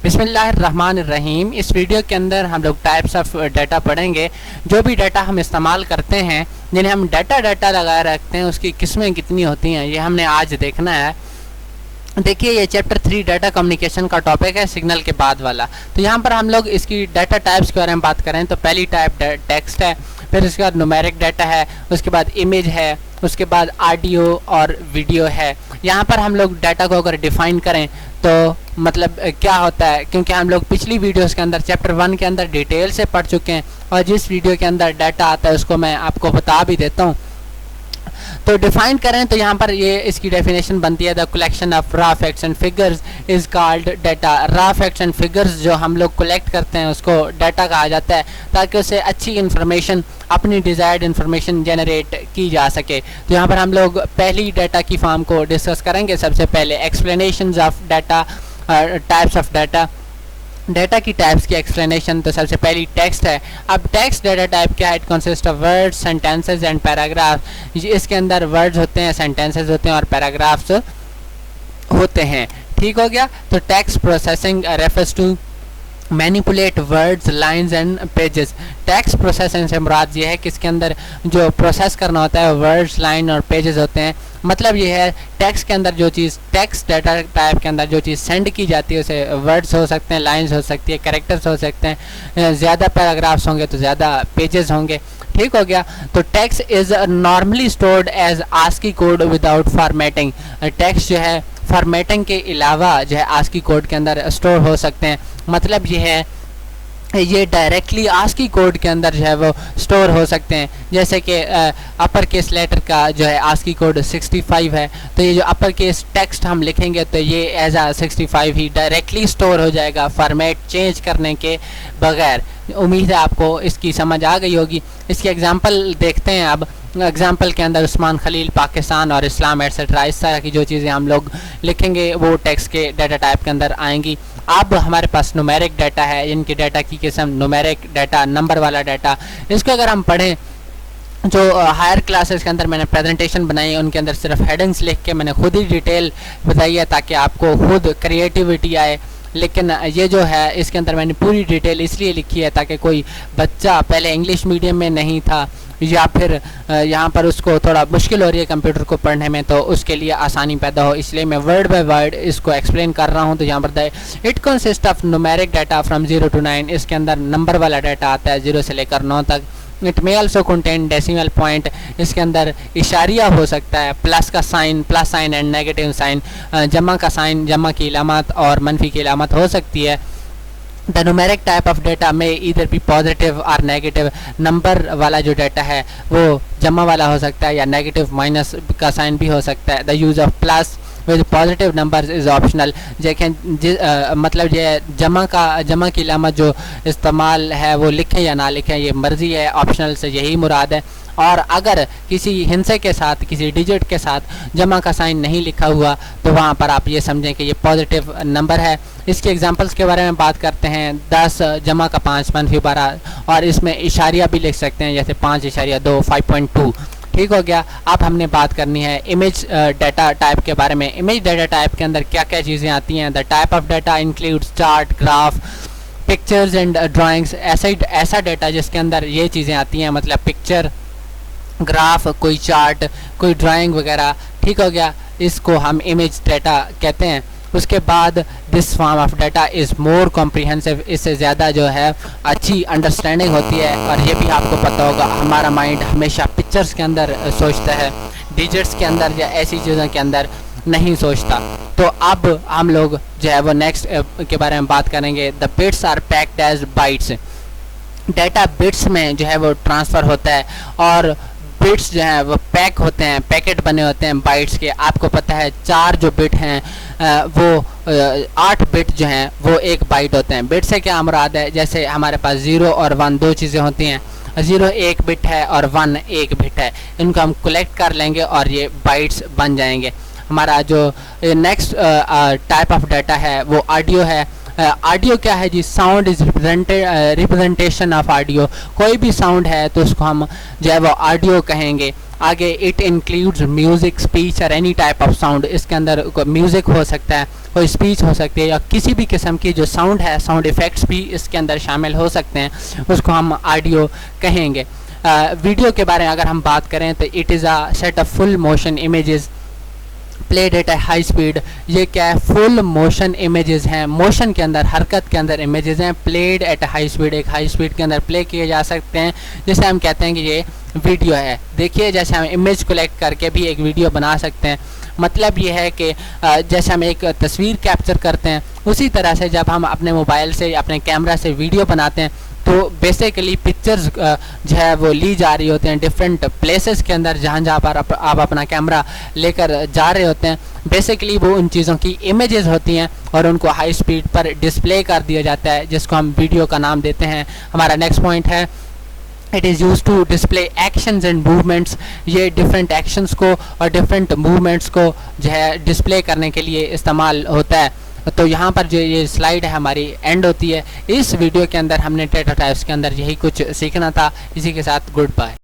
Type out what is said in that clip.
बिस्मिल्लाहिर्रहमानिर्रहीम। इस वीडियो के अंदर हम लोग टाइप्स ऑफ डाटा पढ़ेंगे। जो भी डाटा हम इस्तेमाल करते हैं, जिन्हें हम डाटा लगाए रखते हैं, उसकी किस्में कितनी होती हैं, ये हमने आज देखना है। देखिए, ये चैप्टर 3 डाटा कम्युनिकेशन का टॉपिक है, सिग्नल के बाद वाला। तो यहाँ पर हम लोग इसकी डाटा टाइप्स के बारे में बात करें तो पहली टाइप टेक्स्ट है, फिर उसके बाद न्यूमेरिक डाटा है, उसके बाद इमेज है, उसके बाद ऑडियो और वीडियो है। यहाँ पर हम लोग डाटा को अगर डिफाइन करें तो मतलब क्या होता है, क्योंकि हम लोग पिछली वीडियोस के अंदर चैप्टर 1 के अंदर डिटेल से पढ़ चुके हैं और जिस वीडियो के अंदर डाटा आता है उसको मैं आपको बता भी देता हूँ। तो डिफाइन करें तो यहाँ पर ये इसकी डेफिनेशन बनती है, the collection of raw facts and figures is called data. Raw facts and figures जो हम लोग कलेक्ट करते हैं उसको डाटा कहा जाता है, ताकि उससे अच्छी इन्फॉर्मेशन, अपनी डिज़ायर्ड इन्फॉर्मेशन जनरेट की जा सके। तो यहाँ पर हम लोग पहली डाटा की फॉर्म को डिस्कस करेंगे। सबसे पहले explanations of data, types of data, data की टाइप्स की एक्सप्लेनेशन। तो सबसे पहली टेक्स्ट है। अब टेक्स्ट डाटा टाइप क्या है? It consist of words, sentences and paragraph. इसके अंदर वर्ड्स होते हैं, सेंटेंसेस होते हैं और पैराग्राफ्स होते हैं। ठीक हो गया। तो text processing refers to manipulate words, lines and pages. Text processing से मुराद ये है कि इसके अंदर जो प्रोसेस करना होता है वर्ड्स, लाइन और पेजेस होते हैं। मतलब ये है, टेक्स्ट के अंदर जो चीज़, टेक्स्ट डाटा टाइप के अंदर जो चीज़ सेंड की जाती है उसे वर्ड्स हो सकते हैं, लाइन्स हो सकती है, कैरेक्टर्स हो सकते हैं, ज़्यादा पैराग्राफ्स होंगे तो ज़्यादा पेजेस होंगे। ठीक हो गया। तो text is normally stored as ASCII code without formatting. टेक्स्ट जो है फॉर्मेटिंग के अलावा जो है आस्की कोड के अंदर स्टोर हो सकते हैं। मतलब ये है, ये डायरेक्टली आस्की कोड के अंदर जो है वो स्टोर हो सकते हैं। जैसे कि अपर केस लेटर का जो है आस्की कोड 65 है, तो ये जो अपर केस टेक्स्ट हम लिखेंगे तो ये एज आ 65 ही डायरेक्टली स्टोर हो जाएगा, फॉर्मेट चेंज करने के बगैर। उम्मीद है आपको इसकी समझ आ गई होगी। इसकी एग्जांपल देखते हैं। अब एग्जाम्पल के अंदर उस्मान खलील, पाकिस्तान और इस्लाम एट्सेट्रा, इस तरह की जो चीज़ें हम लोग लिखेंगे वो टेक्स्ट के डाटा टाइप के अंदर आएंगी। अब हमारे पास न्यूमेरिक डाटा है, इनकी डाटा की किस्म न्यूमेरिक डाटा, नंबर वाला डाटा। इसको अगर हम पढ़ें, जो हायर क्लासेस के अंदर मैंने प्रेजेंटेशन बनाई उनके अंदर सिर्फ हेडिंग्स लिख के मैंने खुद ही डिटेल बताई है ताकि आपको खुद क्रिएटिविटी आए। लेकिन ये जो है इसके अंदर मैंने पूरी डिटेल इसलिए लिखी है ताकि कोई बच्चा पहले इंग्लिश मीडियम में नहीं था या फिर यहाँ पर उसको थोड़ा मुश्किल हो रही है कंप्यूटर को पढ़ने में, तो उसके लिए आसानी पैदा हो, इसलिए मैं वर्ड बाय वर्ड इसको एक्सप्लेन कर रहा हूँ। तो यहाँ पर it consist of numeric data from 0 to 9। इसके अंदर नंबर वाला डाटा आता है 0 से लेकर 9 तक। It may also contain decimal point. इसके अंदर इशारिया हो सकता है, प्लस का sign, plus sign and negative sign, जमा का साइन, जमा की इलामत और मनफी की इलामत हो सकती है। The numeric type of data में इधर भी पॉजिटिव और नेगेटिव। नंबर वाला जो डाटा है वो जमा वाला हो सकता है या नेगेटिव माइनस का साइन भी हो सकता है। The use of plus with positive numbers is optional. देखें मतलब ये जमा की इलामत जो इस्तेमाल है वो लिखें या ना लिखें ये मर्ज़ी है, ऑप्शनल से यही मुराद है। और अगर किसी हिंसे के साथ, किसी डिजिट के साथ जमा का साइन नहीं लिखा हुआ तो वहाँ पर आप ये समझें कि ये पॉजिटिव नंबर है। इसके एग्जांपल्स के बारे में बात करते हैं। 10 जमा का 5 मनफी 12, और इसमें इशारिया भी लिख सकते हैं जैसे 5.2 5.2। ठीक हो गया। अब हमने बात करनी है इमेज डाटा टाइप के बारे में। इमेज डाटा टाइप के अंदर क्या क्या चीज़ें आती हैं? The type of data includes chart, graph, pictures and drawings. ऐसा डाटा जिसके अंदर ये चीज़ें आती हैं, मतलब पिक्चर, ग्राफ, कोई चार्ट, कोई ड्राइंग वगैरह। ठीक हो गया। इसको हम इमेज डाटा कहते हैं। उसके बाद this form of data is more comprehensive. इससे ज़्यादा जो है अच्छी अंडरस्टैंडिंग होती है। और ये भी आपको पता होगा हमारा माइंड हमेशा पिक्चर्स के अंदर सोचता है, डिजिट्स के अंदर या ऐसी चीज़ों के अंदर नहीं सोचता। तो अब हम लोग जो है वो नेक्स्ट के बारे में बात करेंगे। The bits are packed as bytes. Data bits में जो है वो ट्रांसफ़र होता है और बिट्स जो हैं वो पैक होते हैं, पैकेट बने होते हैं बाइट्स के। आपको पता है 4 जो बिट हैं वो 8 बिट जो हैं वो एक बाइट होते हैं। बिट से क्या मुराद है? जैसे हमारे पास 0 और 1 दो चीज़ें होती हैं। 0 एक बिट है और 1 एक बिट है। इनको हम कलेक्ट कर लेंगे और ये बाइट्स बन जाएंगे। हमारा जो नेक्स्ट टाइप ऑफ डाटा है वो ऑडियो है। ऑडियो क्या है जी? Sound is representation of audio. कोई भी साउंड है तो उसको हम जो है वो ऑडियो कहेंगे। आगे इट इंक्लूड्स म्यूजिक, स्पीच और एनी टाइप ऑफ साउंड। इसके अंदर म्यूजिक हो सकता है, कोई स्पीच हो सकती है, या किसी भी किस्म की जो साउंड है, साउंड इफ़ेक्ट्स भी इसके अंदर शामिल हो सकते हैं, उसको हम ऑडियो कहेंगे। वीडियो के बारे में अगर हम बात करें तो it is a set of full motion images played at A high speed. ये क्या है, फुल मोशन इमेजेस हैं, मोशन के अंदर, हरकत के अंदर इमेजेस हैं, played at A high speed, एक हाई स्पीड के अंदर प्ले किए जा सकते हैं, जिसे हम कहते हैं कि ये वीडियो है। देखिए जैसे हम इमेज कलेक्ट करके भी एक वीडियो बना सकते हैं। मतलब ये है कि जैसे हम एक तस्वीर कैप्चर करते हैं, उसी तरह से जब हम अपने मोबाइल से, अपने कैमरा से वीडियो बनाते हैं, तो बेसिकली पिक्चर्स जो है वो ली जा रही होते हैं डिफरेंट प्लेसेस के अंदर, जहाँ पर आप अपना कैमरा लेकर जा रहे होते हैं। बेसिकली वो उन चीज़ों की इमेजेस होती हैं और उनको हाई स्पीड पर डिस्प्ले कर दिया जाता है, जिसको हम वीडियो का नाम देते हैं। हमारा नेक्स्ट पॉइंट है it is use to display actions and movements. ये डिफरेंट एक्शंस को और डिफरेंट मूवमेंट्स को जो है डिस्प्ले करने के लिए इस्तेमाल होता है। तो यहाँ पर जो ये स्लाइड है हमारी एंड होती है। इस वीडियो के अंदर हमने डेटा टाइप्स के अंदर यही कुछ सीखना था। इसी के साथ गुड बाय।